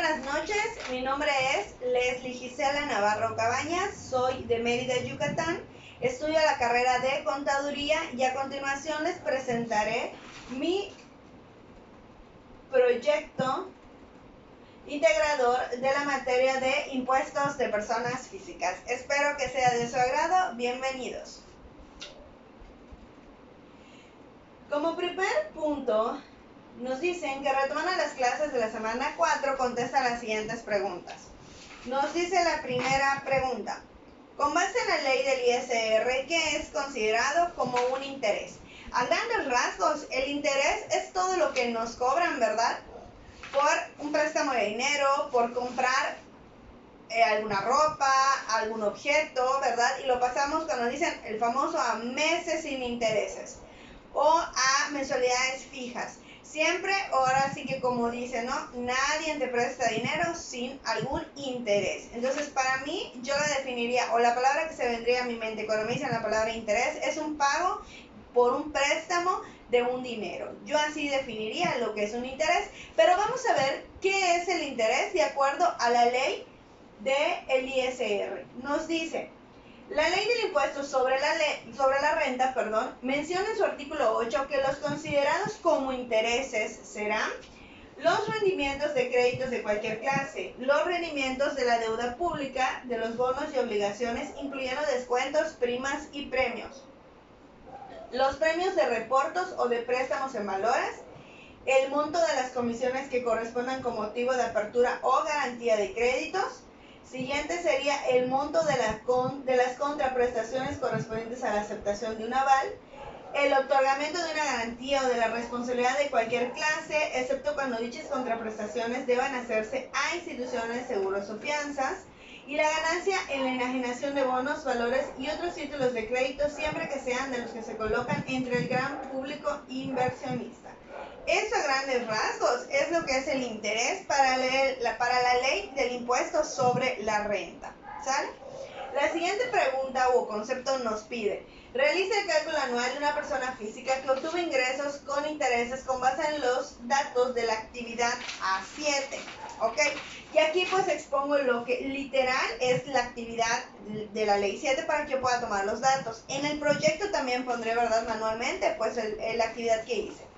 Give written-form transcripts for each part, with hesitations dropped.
buenas noches, mi nombre es Leslie Gisela Navarro Cabañas, soy de Mérida, Yucatán, estudio la carrera de Contaduría y a continuación les presentaré mi proyecto integrador de la materia de impuestos de personas físicas. Espero que sea de su agrado, bienvenidos. Como primer punto, nos dicen que retomando las clases de la semana 4, contesta las siguientes preguntas. Nos dice la primera pregunta. Con base en la ley del ISR, ¿qué es considerado como un interés? A grandes rasgos, el interés es todo lo que nos cobran, ¿verdad? Por un préstamo de dinero, por comprar alguna ropa, algún objeto, ¿verdad? Y lo pasamos cuando dicen el famoso a meses sin intereses o a mensualidades fijas. Siempre, ahora sí que como dice, ¿no? Nadie te presta dinero sin algún interés. Entonces, para mí, yo la definiría, o la palabra que se vendría a mi mente cuando me dicen la palabra interés, es un pago por un préstamo de un dinero. Yo así definiría lo que es un interés, pero vamos a ver qué es el interés de acuerdo a la ley del ISR. Nos dice, la ley del impuesto sobre la renta, menciona en su artículo 8 que los considerados como intereses serán los rendimientos de créditos de cualquier clase, los rendimientos de la deuda pública, de los bonos y obligaciones, incluyendo descuentos, primas y premios, los premios de reportos o de préstamos en valores, el monto de las comisiones que correspondan con motivo de apertura o garantía de créditos. Siguiente sería el monto de las contraprestaciones correspondientes a la aceptación de un aval, el otorgamiento de una garantía o de la responsabilidad de cualquier clase, excepto cuando dichas contraprestaciones deban hacerse a instituciones, seguros o fianzas, y la ganancia en la enajenación de bonos, valores y otros títulos de crédito, siempre que sean de los que se colocan entre el gran público inversionista. Eso a grandes rasgos es lo que es el interés para la ley del impuesto sobre la renta. ¿Sale? La siguiente pregunta o concepto nos pide, realiza el cálculo anual de una persona física que obtuvo ingresos con intereses con base en los datos de la actividad A7. ¿Ok? Y aquí pues expongo lo que literal es la actividad de la ley 7 para que yo pueda tomar los datos. En el proyecto también pondré, ¿verdad? Manualmente, pues la actividad que hice.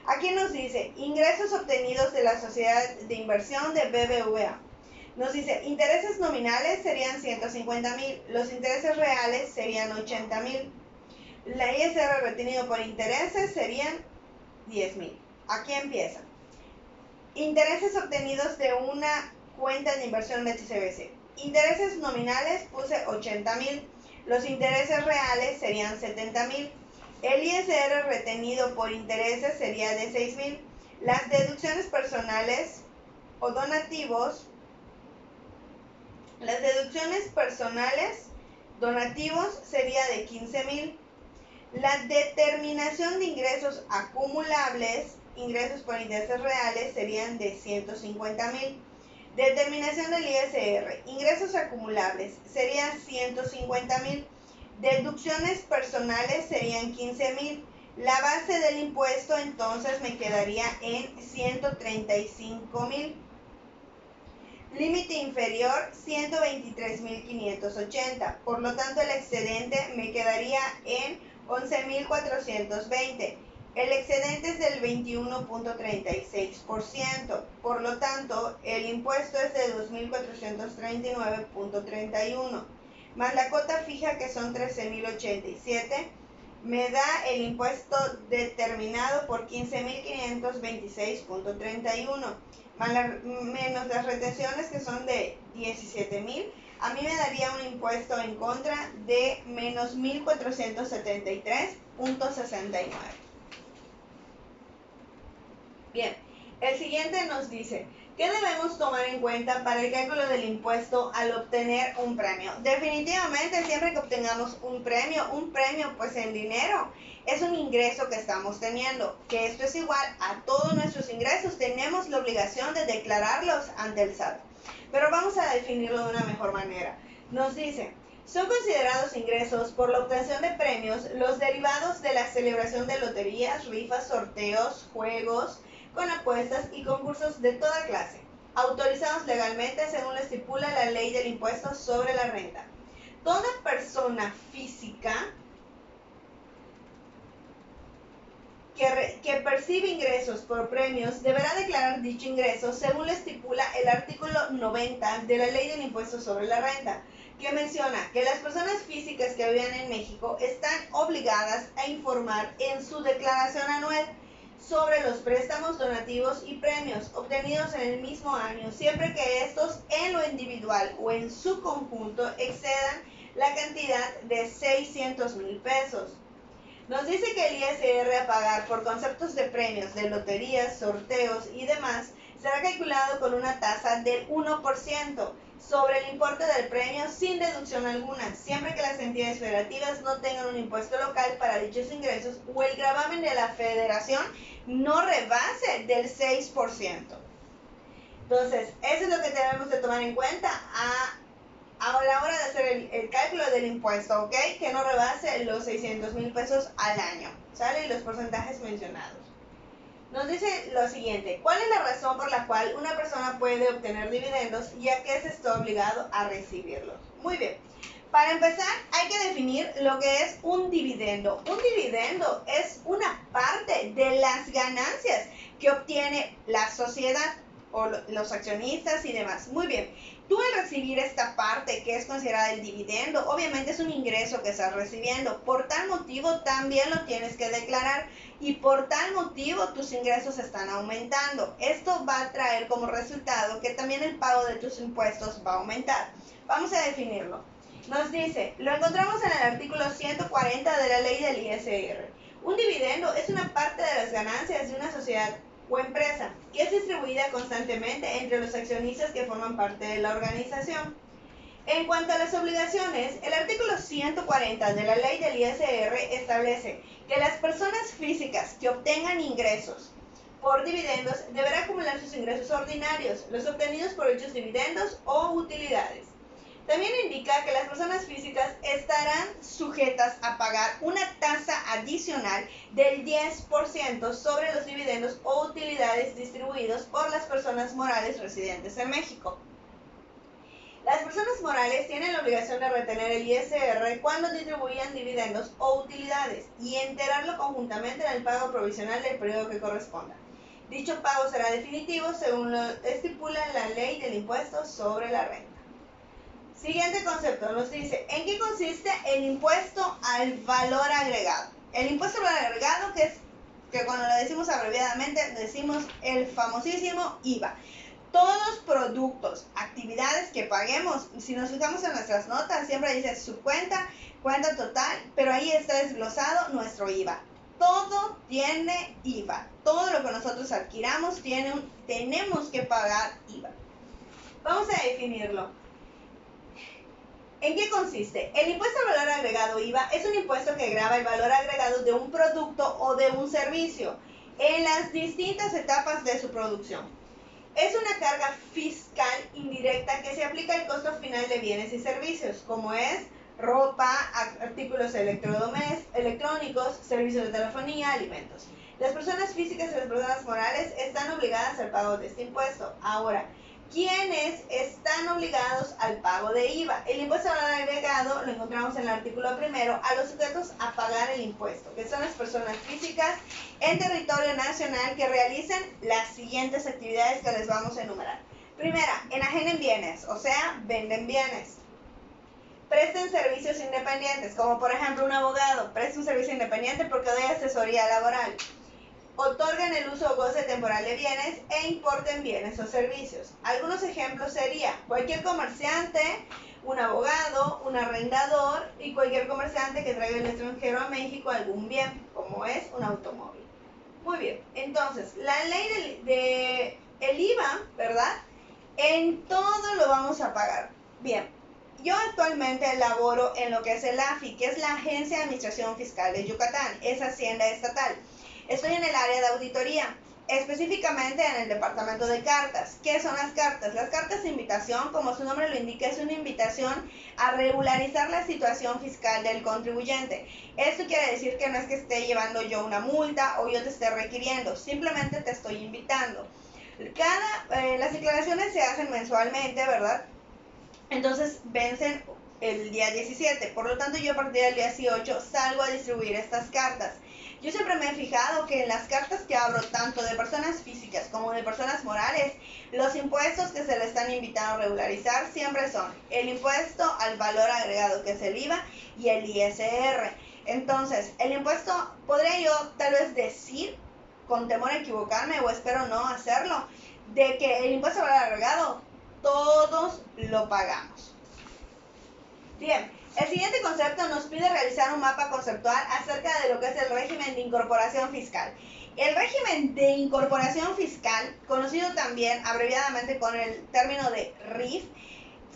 Aquí nos dice, ingresos obtenidos de la sociedad de inversión de BBVA. Nos dice, intereses nominales serían 150,000, los intereses reales serían 80,000. La ISR retenido por intereses serían 10,000. Aquí empieza. Intereses obtenidos de una cuenta de inversión de HSBC. Intereses nominales puse 80,000, los intereses reales serían 70,000. El ISR retenido por intereses sería de 6,000. Las deducciones personales o donativos, donativos sería de 15,000. La determinación de ingresos acumulables, ingresos por intereses reales, serían de 150,000. Determinación del ISR, ingresos acumulables, serían 150,000. Deducciones personales serían 15,000. La base del impuesto entonces me quedaría en 135,000. Límite inferior 123,580. Por lo tanto, el excedente me quedaría en 11,420. El excedente es del 21.36%. Por lo tanto, el impuesto es de 2,439.31. Más la cuota fija que son 13,087, me da el impuesto determinado por 15,526.31, menos las retenciones que son de 17,000, a mí me daría un impuesto en contra de menos 1,473.69. Bien, el siguiente nos dice, ¿qué debemos tomar en cuenta para el cálculo del impuesto al obtener un premio? Definitivamente, siempre que obtengamos un premio pues en dinero, es un ingreso que estamos teniendo, que esto es igual a todos nuestros ingresos, tenemos la obligación de declararlos ante el SAT. Pero vamos a definirlo de una mejor manera. Nos dice, son considerados ingresos por la obtención de premios los derivados de la celebración de loterías, rifas, sorteos, juegos con apuestas y concursos de toda clase, autorizados legalmente según lo estipula la ley del impuesto sobre la renta. Toda persona física que percibe ingresos por premios deberá declarar dicho ingreso según lo estipula el artículo 90 de la ley del impuesto sobre la renta, que menciona que las personas físicas que viven en México están obligadas a informar en su declaración anual sobre los préstamos, donativos y premios obtenidos en el mismo año, siempre que estos en lo individual o en su conjunto excedan la cantidad de 600,000 pesos. Nos dice que el ISR a pagar por conceptos de premios, de loterías, sorteos y demás será calculado con una tasa del 1% sobre el importe del premio sin deducción alguna, siempre que las entidades federativas no tengan un impuesto local para dichos ingresos o el gravamen de la federación no rebase del 6%. Entonces, eso es lo que tenemos que tomar en cuenta a la hora de hacer el cálculo del impuesto, ¿ok? Que no rebase los 600,000 pesos al año, ¿sale? Y los porcentajes mencionados. Nos dice lo siguiente: ¿cuál es la razón por la cual una persona puede obtener dividendos y a qué se está obligado a recibirlos? Muy bien. Para empezar, hay que definir lo que es un dividendo. Un dividendo es una parte de las ganancias que obtiene la sociedad o los accionistas y demás. Muy bien. Tú al recibir esta parte que es considerada el dividendo, obviamente es un ingreso que estás recibiendo. Por tal motivo también lo tienes que declarar y por tal motivo tus ingresos están aumentando. Esto va a traer como resultado que también el pago de tus impuestos va a aumentar. Vamos a definirlo. Nos dice, lo encontramos en el artículo 140 de la ley del ISR. Un dividendo es una parte de las ganancias de una sociedad o empresa que es distribuida constantemente entre los accionistas que forman parte de la organización. En cuanto a las obligaciones, el artículo 140 de la ley del ISR establece que las personas físicas que obtengan ingresos por dividendos deberán acumular sus ingresos ordinarios, los obtenidos por dichos dividendos o utilidades. También indica que las personas físicas estarán sujetas a pagar una tasa adicional del 10% sobre los dividendos o utilidades distribuidos por las personas morales residentes en México. Las personas morales tienen la obligación de retener el ISR cuando distribuyan dividendos o utilidades y enterarlo conjuntamente en el pago provisional del periodo que corresponda. Dicho pago será definitivo según lo estipula la ley del impuesto sobre la renta. Siguiente concepto, nos dice, ¿en qué consiste el impuesto al valor agregado? El impuesto al valor agregado, que cuando lo decimos abreviadamente, decimos el famosísimo IVA. Todos los productos, actividades que paguemos, si nos fijamos en nuestras notas, siempre dice subcuenta, cuenta total, pero ahí está desglosado nuestro IVA. Todo tiene IVA. Todo lo que nosotros adquiramos tenemos que pagar IVA. Vamos a definirlo. ¿En qué consiste? El impuesto al valor agregado IVA es un impuesto que grava el valor agregado de un producto o de un servicio en las distintas etapas de su producción. Es una carga fiscal indirecta que se aplica al costo final de bienes y servicios, como es ropa, artículos electrónicos, servicios de telefonía, alimentos. Las personas físicas y las personas morales están obligadas al pago de este impuesto. Ahora, ¿quiénes están obligados al pago de IVA? El impuesto al valor agregado lo encontramos en el artículo primero a los sujetos a pagar el impuesto, que son las personas físicas en territorio nacional que realicen las siguientes actividades que les vamos a enumerar. Primera, enajenen bienes, o sea, venden bienes. Presten servicios independientes, como por ejemplo un abogado presta un servicio independiente porque da asesoría laboral. Otorgan el uso o goce temporal de bienes e importen bienes o servicios. Algunos ejemplos serían cualquier comerciante, un abogado, un arrendador y cualquier comerciante que traiga del extranjero a México algún bien, como es un automóvil. Muy bien, entonces, la ley del IVA, ¿verdad? En todo lo vamos a pagar. Bien, yo actualmente laboro en lo que es el AFI, que es la Agencia de Administración Fiscal de Yucatán, es Hacienda Estatal. Estoy en el área de auditoría, específicamente en el departamento de cartas. ¿Qué son las cartas? Las cartas de invitación, como su nombre lo indica, es una invitación a regularizar la situación fiscal del contribuyente. Esto quiere decir que no es que esté llevando yo una multa o yo te esté requiriendo, simplemente te estoy invitando. Las declaraciones se hacen mensualmente, ¿verdad? Entonces vencen el día 17, por lo tanto yo a partir del día 18 salgo a distribuir estas cartas. Yo siempre me he fijado que en las cartas que abro, tanto de personas físicas como de personas morales, los impuestos que se le están invitando a regularizar siempre son el impuesto al valor agregado, que es el IVA, y el ISR. Entonces, el impuesto, podría yo tal vez decir, con temor a equivocarme, o espero no hacerlo, de que el impuesto al valor agregado todos lo pagamos. Bien, el siguiente concepto nos pide realizar un mapa conceptual acerca de lo que es el régimen de incorporación fiscal. El régimen de incorporación fiscal, conocido también abreviadamente con el término de RIF,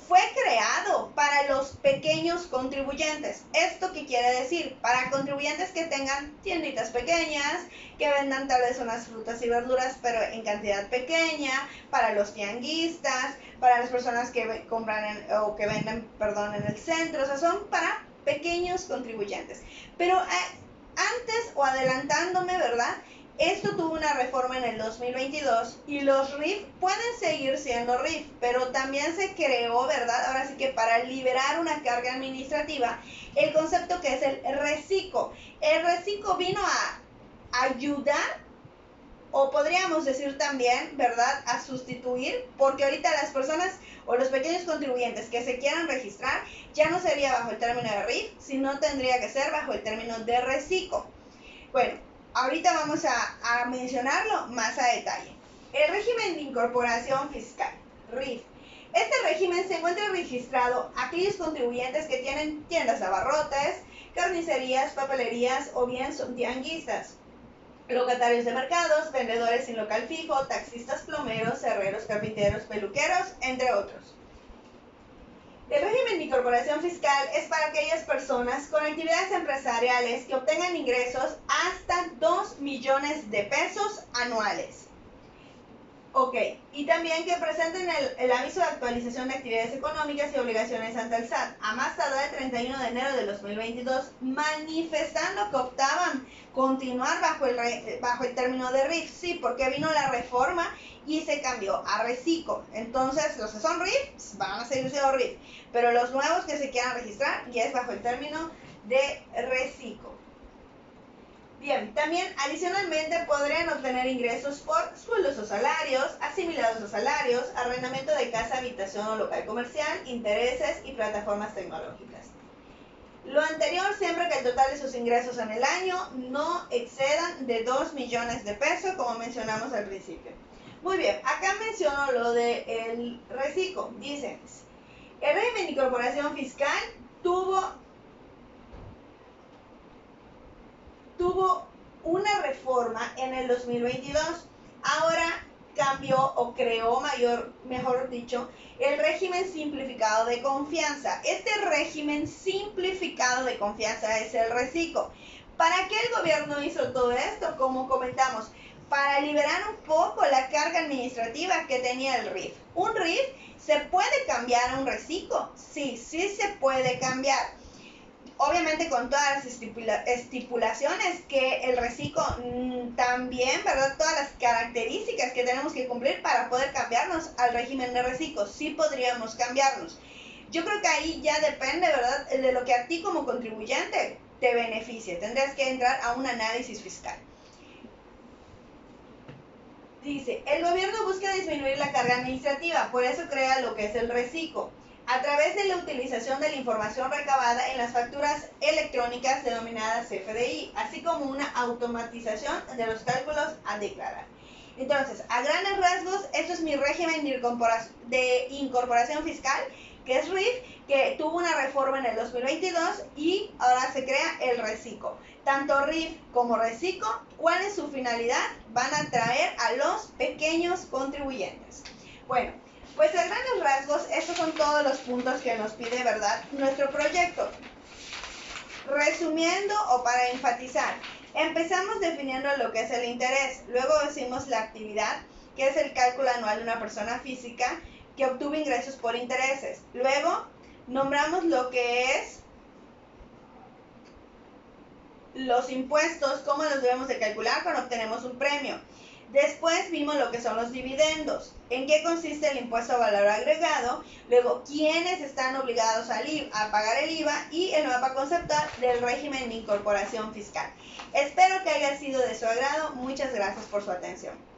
fue creado para los pequeños contribuyentes. ¿Esto qué quiere decir? Para contribuyentes que tengan tienditas pequeñas, que vendan tal vez unas frutas y verduras, pero en cantidad pequeña, para los tianguistas, para las personas que compran o que venden, en el centro. O sea, son para pequeños contribuyentes. Pero antes o adelantándome, ¿verdad? Esto tuvo una reforma en el 2022 y los RIF pueden seguir siendo RIF, pero también se creó, ¿verdad? Ahora sí que para liberar una carga administrativa, el concepto que es el RECICO. El RECICO vino a ayudar, o podríamos decir también, ¿verdad?, a sustituir, porque ahorita las personas o los pequeños contribuyentes que se quieran registrar ya no sería bajo el término de RIF, sino tendría que ser bajo el término de RECICO. Bueno, ahorita vamos a mencionarlo más a detalle. El régimen de incorporación fiscal, RIF. Este régimen se encuentra registrado a aquellos contribuyentes que tienen tiendas de abarrotes, carnicerías, papelerías o bien son tianguistas, locatarios de mercados, vendedores sin local fijo, taxistas, plomeros, herreros, carpinteros, peluqueros, entre otros. El régimen de incorporación fiscal es para aquellas personas con actividades empresariales que obtengan ingresos hasta 2 millones de pesos anuales. Ok, y también que presenten el aviso de actualización de actividades económicas y obligaciones ante el SAT a más tardar el 31 de enero de 2022, manifestando que optaban continuar bajo el término de RIF. Sí, porque vino la reforma y se cambió a RECICO. Entonces, los que son RIF van a seguir siendo RIF, pero los nuevos que se quieran registrar ya es bajo el término de RECICO. Bien, también adicionalmente podrían obtener ingresos por sueldos o salarios, asimilados a salarios, arrendamiento de casa, habitación o local comercial, intereses y plataformas tecnológicas. Lo anterior siempre que el total de sus ingresos en el año no excedan de 2 millones de pesos, como mencionamos al principio. Muy bien, acá menciono lo del RECICO. Dice, el régimen de incorporación fiscal tuvo una reforma en el 2022. Ahora cambió o creó, mejor dicho, el régimen simplificado de confianza. Este régimen simplificado de confianza es el RECICO. ¿Para qué el gobierno hizo todo esto? Como comentamos, para liberar un poco la carga administrativa que tenía el RIF. ¿Un RIF se puede cambiar a un RECICO? Sí, sí se puede cambiar. Obviamente con todas las estipulaciones que el RECICO también, ¿verdad? Todas las características que tenemos que cumplir para poder cambiarnos al régimen de RECICO. Sí podríamos cambiarnos. Yo creo que ahí ya depende, ¿verdad?, de lo que a ti como contribuyente te beneficie. Tendrás que entrar a un análisis fiscal. Dice, el gobierno busca disminuir la carga administrativa, por eso crea lo que es el RECICO, a través de la utilización de la información recabada en las facturas electrónicas denominadas CFDI, así como una automatización de los cálculos a declarar. Entonces, a grandes rasgos, esto es mi régimen de incorporación fiscal, que es RIF, que tuvo una reforma en el 2022 y ahora se crea el RECICO. Tanto RIF como RECICO, ¿cuál es su finalidad? Van a atraer a los pequeños contribuyentes. Bueno, pues a grandes rasgos, estos son todos los puntos que nos pide, ¿verdad?, nuestro proyecto. Resumiendo o para enfatizar, empezamos definiendo lo que es el interés, luego decimos la actividad, que es el cálculo anual de una persona física que obtuvo ingresos por intereses. Luego nombramos lo que es los impuestos, cómo los debemos de calcular cuando obtenemos un premio. Después vimos lo que son los dividendos, en qué consiste el impuesto a valor agregado, luego quiénes están obligados a pagar el IVA y el mapa conceptual del régimen de incorporación fiscal. Espero que haya sido de su agrado. Muchas gracias por su atención.